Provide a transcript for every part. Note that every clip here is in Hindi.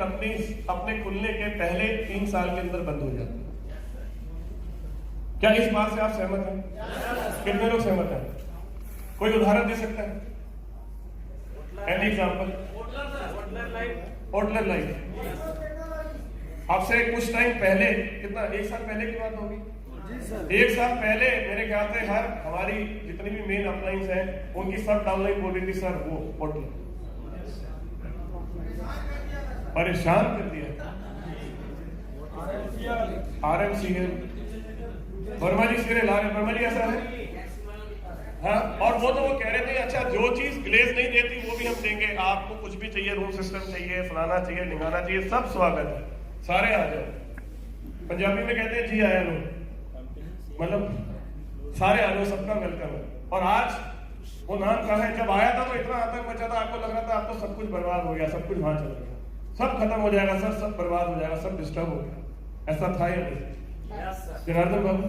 अपने खुलने के पहले 3 साल के अंदर बंद हो जाते हैं। क्या इस बात से आप सहमत हैं? कितने लोग सहमत हैं? कोई उदाहरण दे सकता है? Any example? होटलर लाइफ आपसे कुछ टाइम पहले, कितना 1 साल पहले की बात होगी, 1 साल पहले मेरे ख्याल से हर हमारी जितनी भी मेन अपलाइंस हैं उनकी सब डाउनलाइन बोल रही थी सर वो होटल परेशान कर दिया। RMCL वर्मा जी सिरे ला रहे, वर्मा जी ऐसा है हाँ। और वो तो वो कह रहे थे अच्छा जो चीज ग्लेज नहीं देती वो भी हम देंगे, आपको कुछ भी चाहिए, रूम सिस्टम चाहिए, फलाना चाहिए, ढिंगाना चाहिए, सब स्वागत है, सारे आ जाओ। पंजाबी में कहते हैं जी आया लो, मतलब सारे आ लो, सबका वेलकम है। और आज वो नाम कहा है, जब आया था तो इतना आतंक मचा था, आपको लग रहा था आपको सब कुछ बर्बाद हो गया, सब कुछ वहां चला गया, सब खत्म हो जाएगा सर, सब बर्बाद हो जाएगा, सब डिस्टर्ब हो गया। ऐसा था या नहीं जनार्दन बाबू?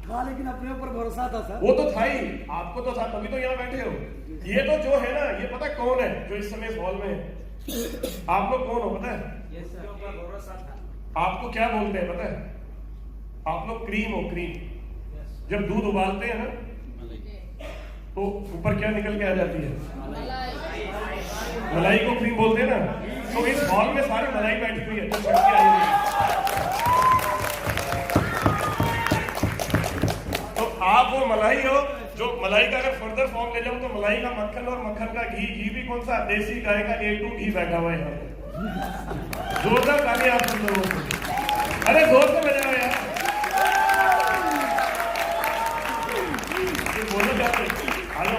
हाँ, लेकिन अपने ऊपर भरोसा था सर। वो तो था ही, आपको तो था, तभी तो यहाँ बैठे हो। ये तो जो है ना, ये पता कौन है जो इस समय इस हॉल में है? आप लोग कौन हो पता है? आपको क्या बोलते हैं पता है? आप लोग क्रीम हो, क्रीम। जब दूध उबालते हैं ना तो ऊपर क्या निकल के आ जाती है? मलाई को क्रीम बोलते हैं ना। तो इस हॉल में सारी मलाई बैठी हुई है, तो आई हुई है। आप वो मलाई हो जो मलाई का अगर फर्दर फॉर्म ले जाऊं तो मलाई का मक्खन, और मक्खन का घी, घी भी कौन सा? देसी गाय का A2 घी बैठा हुआ है यहाँ पे। जोरदार ताली आप सब लोगों को, अरे जोर से बजाओ यार, ये बोलो जाते आओ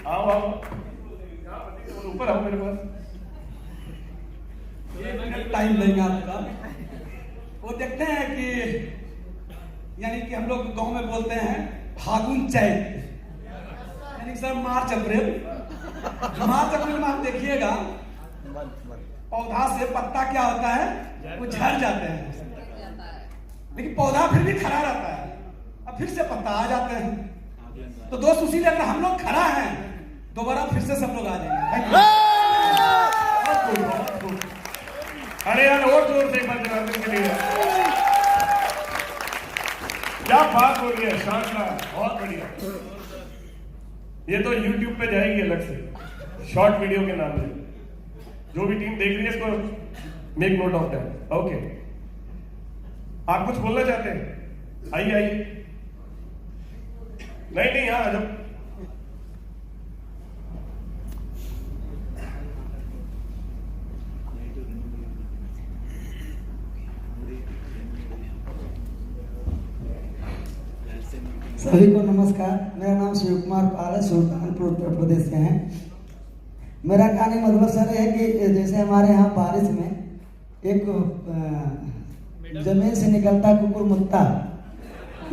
आओ आओ ऊपर आओ मेरे पास, टाइम लेंगे आपका। वो देखते हैं कि यानी कि हम लोग गांव में बोलते हैं फागुन चैत, यानी सर मार्च अप्रैल में आप देखिएगा पौधा से पत्ता क्या होता है, वो झड़ जाते हैं, लेकिन पौधा फिर भी खड़ा रहता है, अब फिर से पत्ता आ जाते हैं। तो दोस्त उसी लिए अगर हम लोग खड़ा हैं दोबारा फिर से सब लोग आ जाएंगे। अरे यार और जोर से जनार्दन के लिए क्या बात हो रही है, शानदार, बहुत बढ़िया। ये तो YouTube पे जाएगी अलग से शॉर्ट वीडियो के नाम से। जो भी टीम देख रही है इसको make note of that. Okay, आप कुछ बोलना चाहते हैं? आइए आइए। नहीं हाँ जब सभी को नमस्कार। मेरा नाम शिव कुमार पाल है, सुल्तानपुर उत्तर प्रदेश से हैं। मेरा कहने का मतलब सर है कि जैसे हमारे यहाँ बारिश में एक जमीन से निकलता है कुकुर मुत्ता,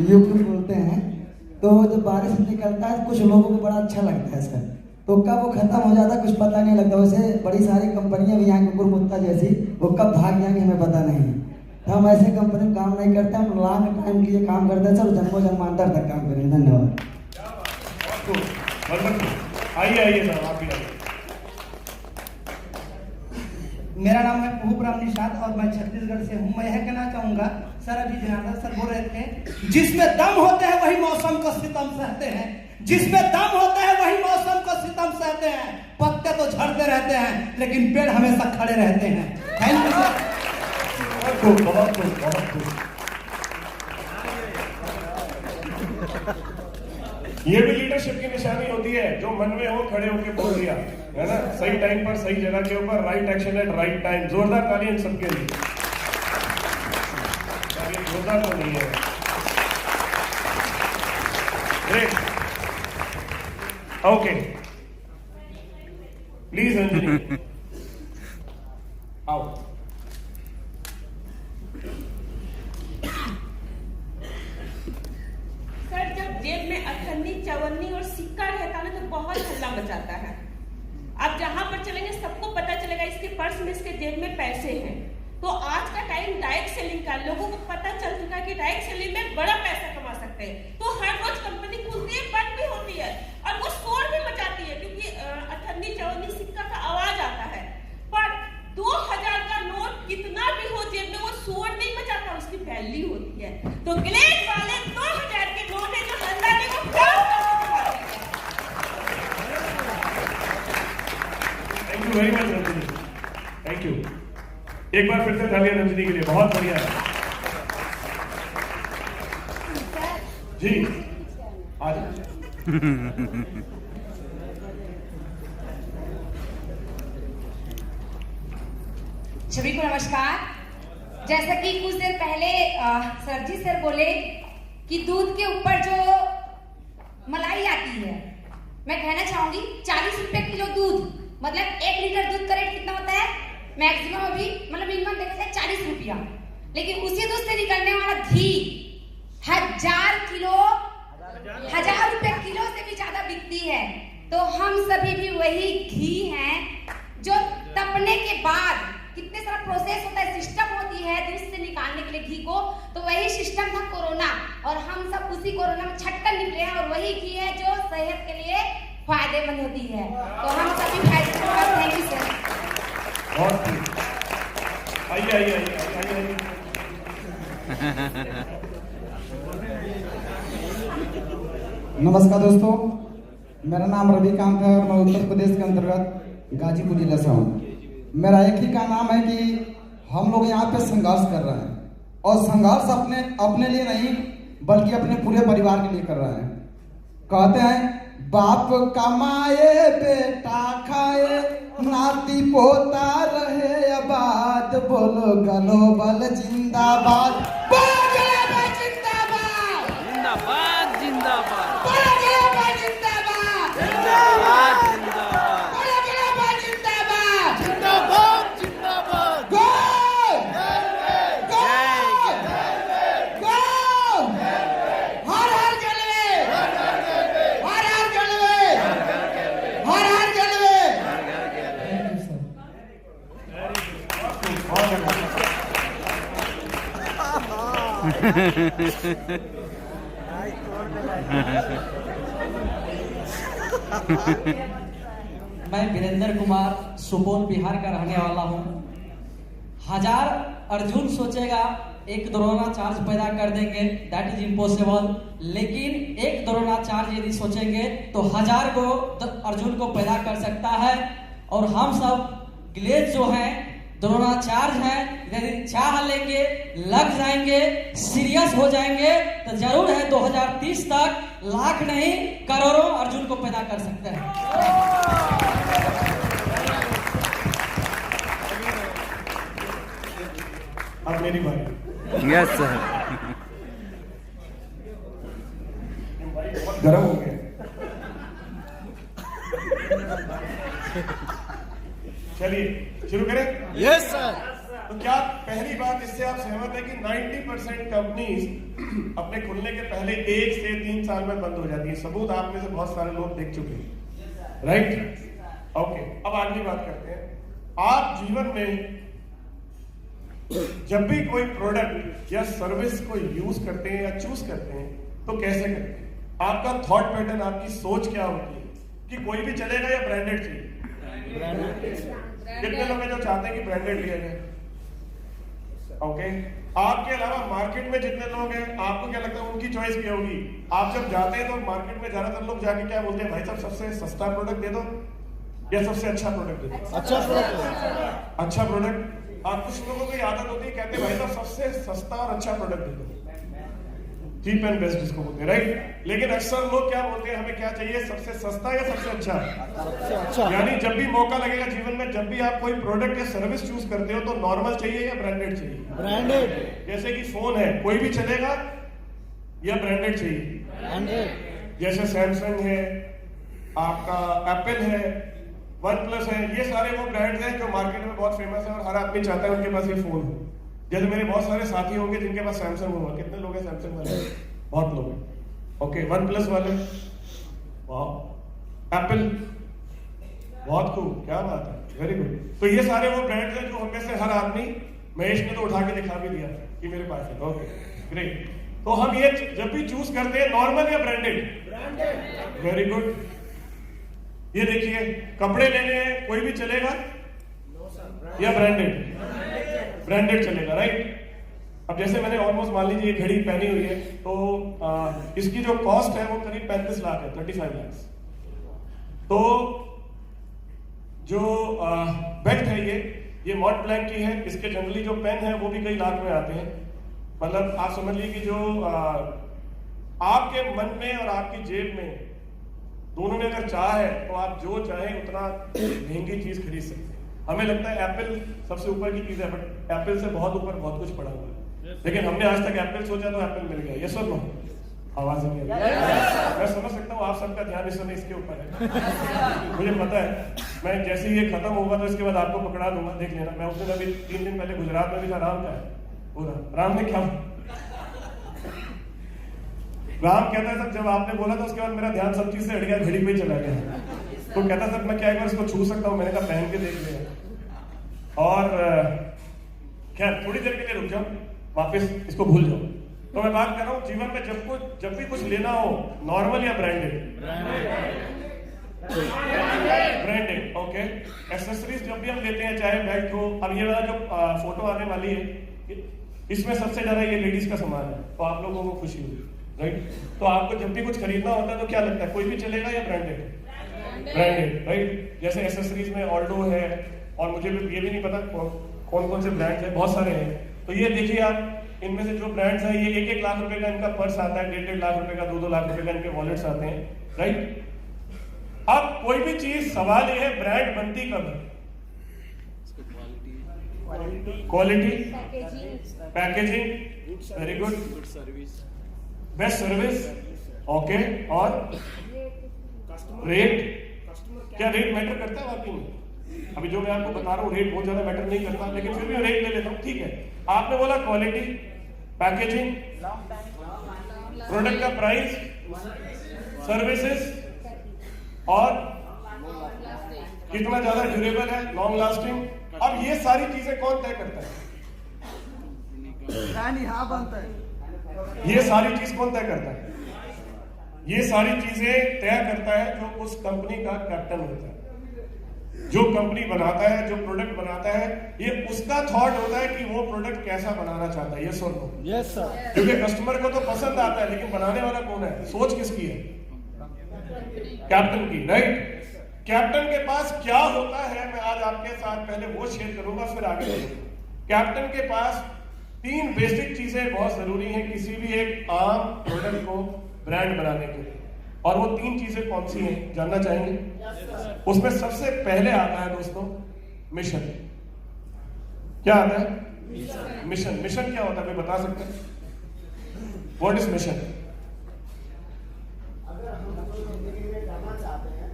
यूपी बोलते हैं, तो जब बारिश निकलता है कुछ लोगों को बड़ा अच्छा लगता है सर, तो कब वो खत्म हो जाता है कुछ पता नहीं लगता। वैसे बड़ी सारी कंपनियां भी यहाँ कुकुर मुत्ता जैसी, वो कब भाग जाएंगे हमें पता नहीं। तो हम ऐसे कंपनी में काम नहीं करते, हम लॉन्ग टाइम के लिए काम करते हैं सर, जन्मों जन्मांतर तक काम करेंगे। धन्यवाद। आइए आइए सर, आप भी आइए। मेरा नाम है प्रभुराम निषाद और मैं छत्तीसगढ़ से हूँ। मैं यह कहना चाहूंगा सर, अभी जनार्दन सर बोल रहे थे, जिसमें दम होते हैं वही मौसम को सितम सहते हैं, जिसमें दम होता है वही मौसम को सितम सहते हैं। पत्ते तो झड़ते रहते हैं लेकिन पेड़ हमेशा खड़े रहते हैं। Thank you sir. बहुत खूब। ये भी लीडरशिप की निशानी होती है, जो मन में हो खड़े होकर बोल दिया, है ना, सही टाइम पर सही जगह के ऊपर, right action at right time. जोरदार ताली इन सबके लिए। जोरदार तो नहीं है, ग्रेट। ओके प्लीज अंजलि आओ। जेब में अठन्नी, चवन्नी और सिक्का रहता है ना तो बहुत हल्ला मचाता है। आप जहां पर चलेंगे सबको पता चलेगा इसके पर्स में, इसके जेब में पैसे हैं। तो आज का टाइम डायरेक्ट सेलिंग का, लोगों को पता चल चुका है कि डायरेक्ट सेलिंग में बड़ा पैसा कमा सकते हैं। तो हर रोज कंपनी खुलती है, बंद भी होती है और वो शोर भी मचाती है, क्योंकि अठन्नी, चवन्नी, सिक्का का आवाज आता है। पर 2 तसल्ली होती है। तो ग्लेज वाले 2000 के नोट है जो नंदानी को काम thank you very much Ranjani, thank you. एक बार फिर से तालियां रंजनी के लिए, बहुत बढ़िया है जी। आज सभी को नमस्कार। जैसा कि कुछ देर पहले सरजी सर बोले कि दूध के ऊपर जो मलाई आती है, मैं कहना चाहूंगी 40 रुपए किलो दूध, मतलब 1 लीटर दूध का रेट कितना होता है मैक्सिमम अभी, मतलब मिनिमम देखा जाए 40 रुपया, लेकिन उसी दूध से निकलने वाला घी 1000 रुपए किलो से भी ज्यादा बिकती है। तो हम सभी भी वही घी हैं जो तपने के बाद कितने सारा प्रोसेस होता है, सिस्टम होती है दूध से निकालने के लिए घी को, तो वही सिस्टम था कोरोना, और हम सब उसी कोरोना में छटकर निकले हैं, और वही घी है जो सेहत के लिए फायदेमंद होती है। तो हम सभी फायदेमंद। Thank you sir. बहुत आइए आइए आइए आइए। नमस्कार दोस्तों, मेरा नाम रविकांत है और मैं उत्तर प्रदेश के अंतर्गत गाजीपुर जिले से हूँ। मेरा एक ही का नाम है कि हम लोग यहाँ पे संघर्ष कर रहे हैं, और संघर्ष अपने लिए नहीं बल्कि अपने पूरे परिवार के लिए कर रहे हैं। कहते हैं बाप कमाए बेटा खाए, नाती पोता रहे आबाद, बोलो ग्लोबल जिंदाबाद, बोलो ग्लोबल जिंदाबाद, जिंदाबाद जिंदाबाद, बोलो ग्लोबल जिंदाबाद, जिंदाबाद जिंदाबाद, बोलो ग्लोबल जिंदाबाद, जिंदाबाद जिंदाबाद। गोल गोल गोल, हर हर जलवे, हर हर जलवे, हर हर जलवे। बहुत अच्छा। मैं वीरेंद्र कुमार सुपौल बिहार का रहने वाला हूँ। 1000 अर्जुन सोचेगा एक द्रोणाचार्य पैदा कर देंगे, दैट इज इम्पॉसिबल, लेकिन एक द्रोणाचार्य यदि सोचेंगे तो 1000 को अर्जुन को पैदा कर सकता है। और हम सब ग्लेज जो हैं द्रोणाचार्य हैं, यदि चाह लेंगे लग जाएंगे, सीरियस हो जाएंगे तो जरूर है 2030 तक लाख नहीं करोड़ों अर्जुन को पैदा कर सकते हैं। अब मेरी बारी। Yes sir. बहुत गर्म हो गया। चलिए शुरू करें। Yes sir. तो क्या पहली बात इससे आप सहमत है कि 90% कंपनीज अपने खुलने के पहले 1 से 3 साल में बंद हो जाती है? सबूत आप में से बहुत सारे लोग देख चुके हैं, राइट? ओके, अब अगली बात करते हैं। आप जीवन में जब भी कोई प्रोडक्ट या सर्विस को यूज करते हैं या चूज करते हैं तो कैसे करते हैं? आपका थॉट पैटर्न, आपकी सोच क्या होती है कि कोई भी चलेगा या ब्रांडेड चाहिए? कितने लोग हैं जो चाहते हैं कि ब्रांडेड लिया जाए? ओके, आपके अलावा मार्केट में जितने लोग हैं, आपको क्या लगता है उनकी चॉइस क्या होगी? आप जब जाते हैं तो मार्केट में ज्यादातर लोग जाके क्या बोलते हैं, भाई साहब सबसे सस्ता प्रोडक्ट दे दो या सबसे अच्छा प्रोडक्ट दे दो? अच्छा प्रोडक्ट। अच्छा प्रोडक्ट। आप कुछ लोगों को आदत होती है, कहते हैं भाई साहब सबसे सस्ता और अच्छा प्रोडक्ट दे दो, चीप एंड बेस्ट जिसको बोलते हैं, राइट? लेकिन अक्सर लोग क्या बोलते हैं, हमें क्या चाहिए, सबसे सस्ता या सबसे अच्छा? यानी जब भी मौका लगेगा जीवन में, जब भी आप कोई प्रोडक्ट या सर्विस चूज करते हो तो नॉर्मल चाहिए या ब्रांडेड चाहिए? ब्रांडेड। जैसे कि फोन है, कोई भी चलेगा या ब्रांडेड चाहिए? ब्रांडेड। जैसे सैमसंग है, आपका एप्पल है, वन प्लस है, ये सारे वो ब्रांड्स हैं जो मार्केट में बहुत फेमस है और हर आदमी चाहता है उनके पास ये फोन हो। जैसे मेरे बहुत सारे साथी होंगे जिनके पास सैमसंग होगा। कितने लोग हैं सैमसंग वाले? बहुत लोग हैं। ओके, वन प्लस वाले, वाह, एप्पल, बहुत खूब, क्या बात है, वेरी गुड। तो ये सारे वो ब्रांड्स हैं जो उनमें से हर आदमी, महेश ने तो उठा के दिखा भी दिया कि मेरे पास है। Okay, great. तो हम ये जब भी चूज करते हैं नॉर्मल या ब्रांडेड? ब्रांडेड। Very good. ये देखिए, कपड़े लेने हैं, कोई भी चलेगा या ब्रांडेड? ब्रांडेड चलेगा, राइट? अब जैसे मैंने ऑलमोस्ट मान लीजिए ये घड़ी पहनी हुई है, तो इसकी जो कॉस्ट है वो करीब 35 लाख है, 35 लाख। तो जो बेल्ट है ये मॉन्ट ब्लैंक की है। इसके जनरली जो पेन है वो भी कई लाख में आते हैं। मतलब आप समझ लीजिए कि जो आपके मन में और आपकी जेब में दोनों में अगर चाह है तो आप जो चाहें उतना महंगी चीज खरीद सकते हैं। हमें लगता है एप्पल सबसे ऊपर की चीज है, बट एप्पल से बहुत ऊपर बहुत कुछ पड़ा हुआ है। लेकिन हमने आज तक एप्पल सोचा तो एप्पल मिल गया। ये सब नो आवाज नहीं आ रही। मैं समझ सकता हूँ आप सबका ध्यान इस समय इसके ऊपर है। मुझे पता है मैं जैसे ही ये खत्म होगा तो इसके बाद आपको पकड़ा दूंगा, देख लेना। मैं उस दिन अभी 3 दिन पहले गुजरात में भी था। राम का है पूरा, राम ने क्या, राम कहता है सर जब आपने बोला था उसके बाद मेरा ध्यान सब चीज से हट गया, घड़ी पे ही चला गया। तो कहता सर मैं क्या एक बार इसको छू सकता हूँ? मैंने कहा पहन के देख लिया। और खैर थोड़ी देर के लिए रुक जाओ, वापस इसको भूल जाओ। तो मैं बात कर रहा हूँ जीवन में जब भी कुछ लेना हो, नॉर्मल या ब्रांडेड? Branded, okay. एक्सेसरीज जब भी हम लेते हैं, चाहे बेल्ट हो, अब ये वाला जो फोटो आने वाली है इसमें सबसे ज्यादा ये लेडीज का सामान है, तो आप लोगों को खुशी हुई, राइट? तो आपको जब भी कुछ खरीदना होता है तो क्या लगता है, कोई भी चलेगा या ब्रांडेड? Branded, right? जैसे एक्सेसरीज में ऑल्डो है, और मुझे भी ये भी नहीं पता कौन कौन से ब्रांड्स हैं, बहुत सारे हैं। तो ये देखिए आप, इनमें से जो ब्रांड्स हैं ये 1-1 लाख रुपए का इनका पर्स आता है, 1.5 लाख रुपए का, 2-2 लाख रुपए का इनके वॉलेट्स आते हैं, राइट? अब कोई भी चीज, सवाल ये है ब्रांड बनती कब है? Quality, packaging, very good, best service, okay, और रेट। क्या रेट मैटर करता है वाकई में? अभी जो मैं आपको बता रहा हूँ रेट बहुत ज्यादा मैटर नहीं करता, लेकिन फिर भी रेट ले लेता हूँ, ठीक है। आपने बोला क्वालिटी, पैकेजिंग, प्रोडक्ट का प्राइस, सर्विसेज, और कितना ज्यादा ड्यूरेबल है, लॉन्ग लास्टिंग। अब ये सारी चीजें कौन तय करता है? यहाँ बनता है। ये सारी चीज कौन तय करता है? ये सारी चीजें तय करता है जो उस कंपनी का कैप्टन होता है। जो कंपनी बनाता है, जो प्रोडक्ट बनाता है, ये उसका थॉट होता है कि वो प्रोडक्ट कैसा बनाना चाहता है। ये सुन लो, यस सर। क्योंकि कस्टमर को तो पसंद आता है, लेकिन बनाने वाला कौन है? सोच किसकी है? कैप्टन की, राइट? कैप्टन के पास क्या होता है, मैं आज आपके साथ पहले वो शेयर करूंगा, फिर आगे बढ़ूंगा। कैप्टन के पास 3 बेसिक चीजें बहुत जरूरी हैं किसी भी एक आम प्रोडक्ट को ब्रांड बनाने के लिए। और वो 3 चीजें कौन सी हैं जानना चाहेंगे? उसमें सबसे पहले आता है दोस्तों मिशन। क्या आता है? मिशन। मिशन क्या होता है, कोई बता सकते हैं? What is mission? अगर हम अपनी जिंदगी में करना चाहते हैं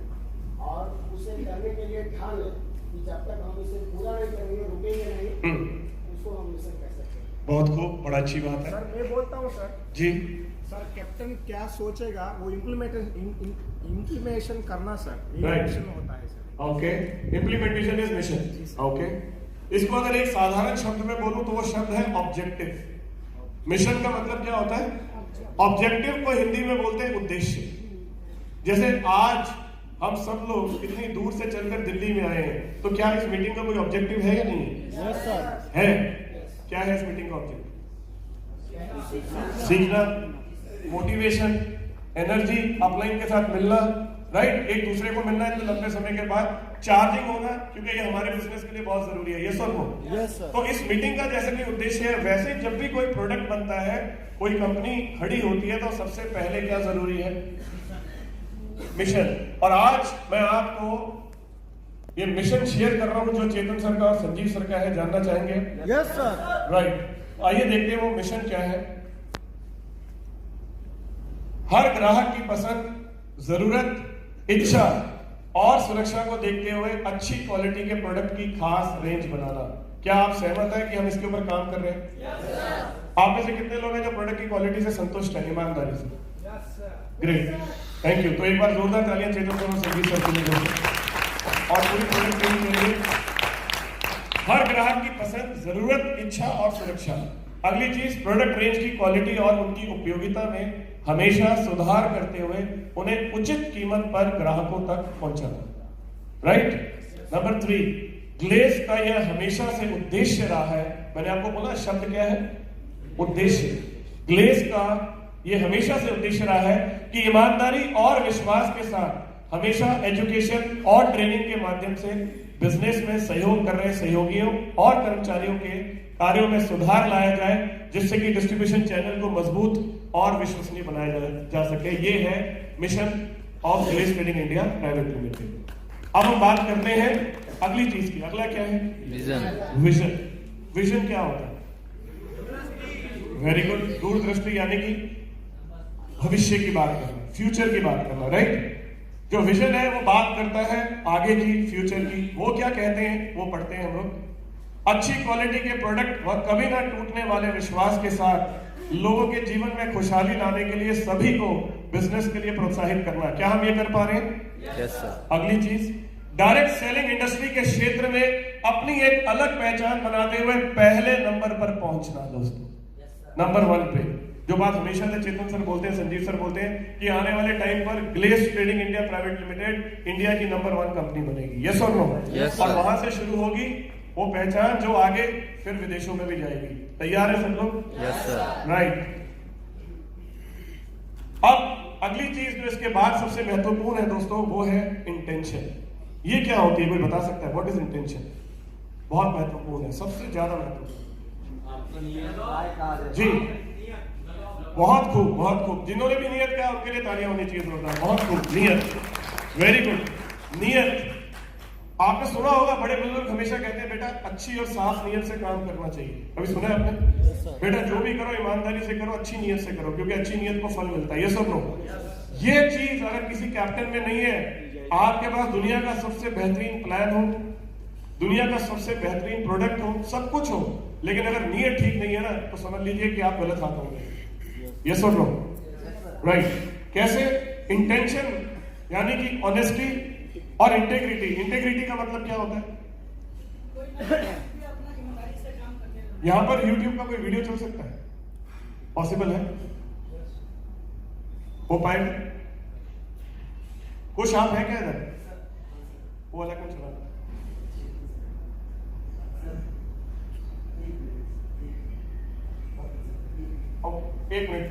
और उसे करने के लिए ठान लें कि जब तक हम इसे पूरा नहीं करेंगे, रुकेंगे नहीं, उसको हम मिशन कह सकते हैं। बहुत खूब, बड़ा अच्छी बात है। सर मैं बोलता हूँ सर जी सर, कैप्टन क्या सोचेगा वो इम्प्लीमेशन करना सर, Right. मिशन होता है sir. Okay, implementation is mission. Okay, इसको अगर एक साधारण शब्द में बोलूं तो वो शब्द है ऑब्जेक्टिव। मिशन का मतलब क्या होता है? ऑब्जेक्टिव को हिंदी में बोलते हैं उद्देश्य। जैसे आज हम सब लोग इतनी दूर से चलकर दिल्ली में आए हैं, तो क्या इस मीटिंग का कोई ऑब्जेक्टिव है या नहीं? Yes sir. है। क्या है इस मीटिंग का ऑब्जेक्टिव? सीखना, मोटिवेशन, एनर्जी, अपलाइन के साथ मिलना, राइट? एक दूसरे को मिलना इतने लंबे समय के बाद, चार्जिंग होना, क्योंकि ये हमारे बिजनेस के लिए बहुत जरूरी है। ये सब हो। Yes sir. तो इस मीटिंग का जैसे भी उद्देश्य है, वैसे जब भी कोई प्रोडक्ट बनता है, कोई कंपनी खड़ी होती है, तो सबसे पहले क्या जरूरी है? मिशन। और आज मैं आपको ये मिशन शेयर कर रहा हूं जो चेतन सर का और संजीव सर का है। जानना चाहेंगे? Yes sir. राइट, आइए देखते हैं वो मिशन क्या है। हर ग्राहक की पसंद, जरूरत, इच्छा और सुरक्षा को देखते हुए अच्छी क्वालिटी के प्रोडक्ट की खास रेंज बनाना। क्या आप सहमत हैं कि हम इसके ऊपर काम कर रहे हैं? आप में से कितने लोग हैं जो प्रोडक्ट की क्वालिटी से संतुष्ट हैं, ईमानदारी से? Great, thank you. तो एक बार जोरदार तालियां चेतन सर और संजीव सर के लिए और पूरी प्रोडक्ट टीम के लिए। हर ग्राहक की पसंद, जरूरत, इच्छा और सुरक्षा। अगली चीज, प्रोडक्ट रेंज की क्वालिटी और उनकी उपयोगिता में हमेशा सुधार करते हुए उन्हें उचित कीमत पर ग्राहकों तक पहुंचाना। राइट। नंबर 3, ग्लेज का यह हमेशा से उद्देश्य रहा है। मैंने आपको बोला शब्द क्या है? उद्देश्य ग्लेज का ये हमेशा से उद्देश्य रहा है कि ईमानदारी और विश्वास के साथ हमेशा एजुकेशन और ट्रेनिंग के माध्यम से बिजनेस में सहयोग कर रहे सहयोगियों और कर्मचारियों के कार्यों में सुधार लाया जाए, जिससे कि डिस्ट्रीब्यूशन चैनल को मजबूत और विश्वसनीय बनाया जा सके। ये है mission of Glaze trading India private limited. अब हम बात करते हैं अगली चीज की। अगला क्या है? विजन। विजन, विजन क्या होता है? वेरी गुड, दूरदृष्टि, यानी कि भविष्य की बात करना, फ्यूचर की बात करना, राइट। जो विजन है वो बात करता है आगे की, फ्यूचर की। वो क्या कहते हैं वो पढ़ते हैं हम लोग। अच्छी क्वालिटी के प्रोडक्ट व कभी ना टूटने वाले विश्वास के साथ लोगों के जीवन में खुशहाली लाने के लिए सभी को बिजनेस के लिए प्रोत्साहित करना। क्या हम ये कर पा रहे हैं? Yes sir. अगली चीज, डायरेक्ट सेलिंग इंडस्ट्री के क्षेत्र में अपनी एक अलग पहचान बनाते हुए पहले नंबर पर पहुंचना। दोस्तों, नंबर 1 पे जो बात हमेशा से चेतन सर बोलते हैं, संजीव सर बोलते हैं कि आने वाले टाइम पर Glaze trading India private limited India की नंबर 1 कंपनी बनेगी। यस और नो? और वहां से शुरू होगी वो पहचान जो आगे फिर विदेशों में भी जाएगी। तैयार है सब लोग? Yes sir. राइट। अब अगली चीज जो इसके बाद सबसे महत्वपूर्ण है दोस्तों, वो है इंटेंशन। ये क्या होती है, कोई बता सकता है? What is intention? बहुत महत्वपूर्ण है, सबसे ज्यादा महत्वपूर्ण। जी, बहुत खूब, बहुत खूब। जिन्होंने भी नियत किया उनके लिए तालियां होनी चाहिए जोरदार। बहुत खूब, नियत, वेरी गुड। नियत, आपने सुना होगा बड़े बुजुर्ग हमेशा कहते हैं बेटा अच्छी और साफ नियत से काम करना चाहिए। कभी सुना है आपने? बेटा जो भी करो ईमानदारी से करो, अच्छी नियत से करो, क्योंकि अच्छी नियत को फल मिलता है। ये सब लोग, ये चीज अगर किसी कैप्टन में नहीं है, आपके पास दुनिया का सबसे बेहतरीन प्लान हो, दुनिया का सबसे बेहतरीन प्रोडक्ट हो, सब कुछ हो, लेकिन अगर नीयत ठीक नहीं है ना, तो समझ लीजिए कि आप गलत हाथ होंगे। यस और नो? राइट। कैसे? इंटेंशन यानी कि ऑनेस्टी और इंटेग्रिटी। इंटेग्रिटी का मतलब क्या होता है? यहां पर YouTube का कोई वीडियो चल सकता है? पॉसिबल है? हो पाएगा? कुछ आप है क्या इधर? वो वाला कौन चला? एक मिनट,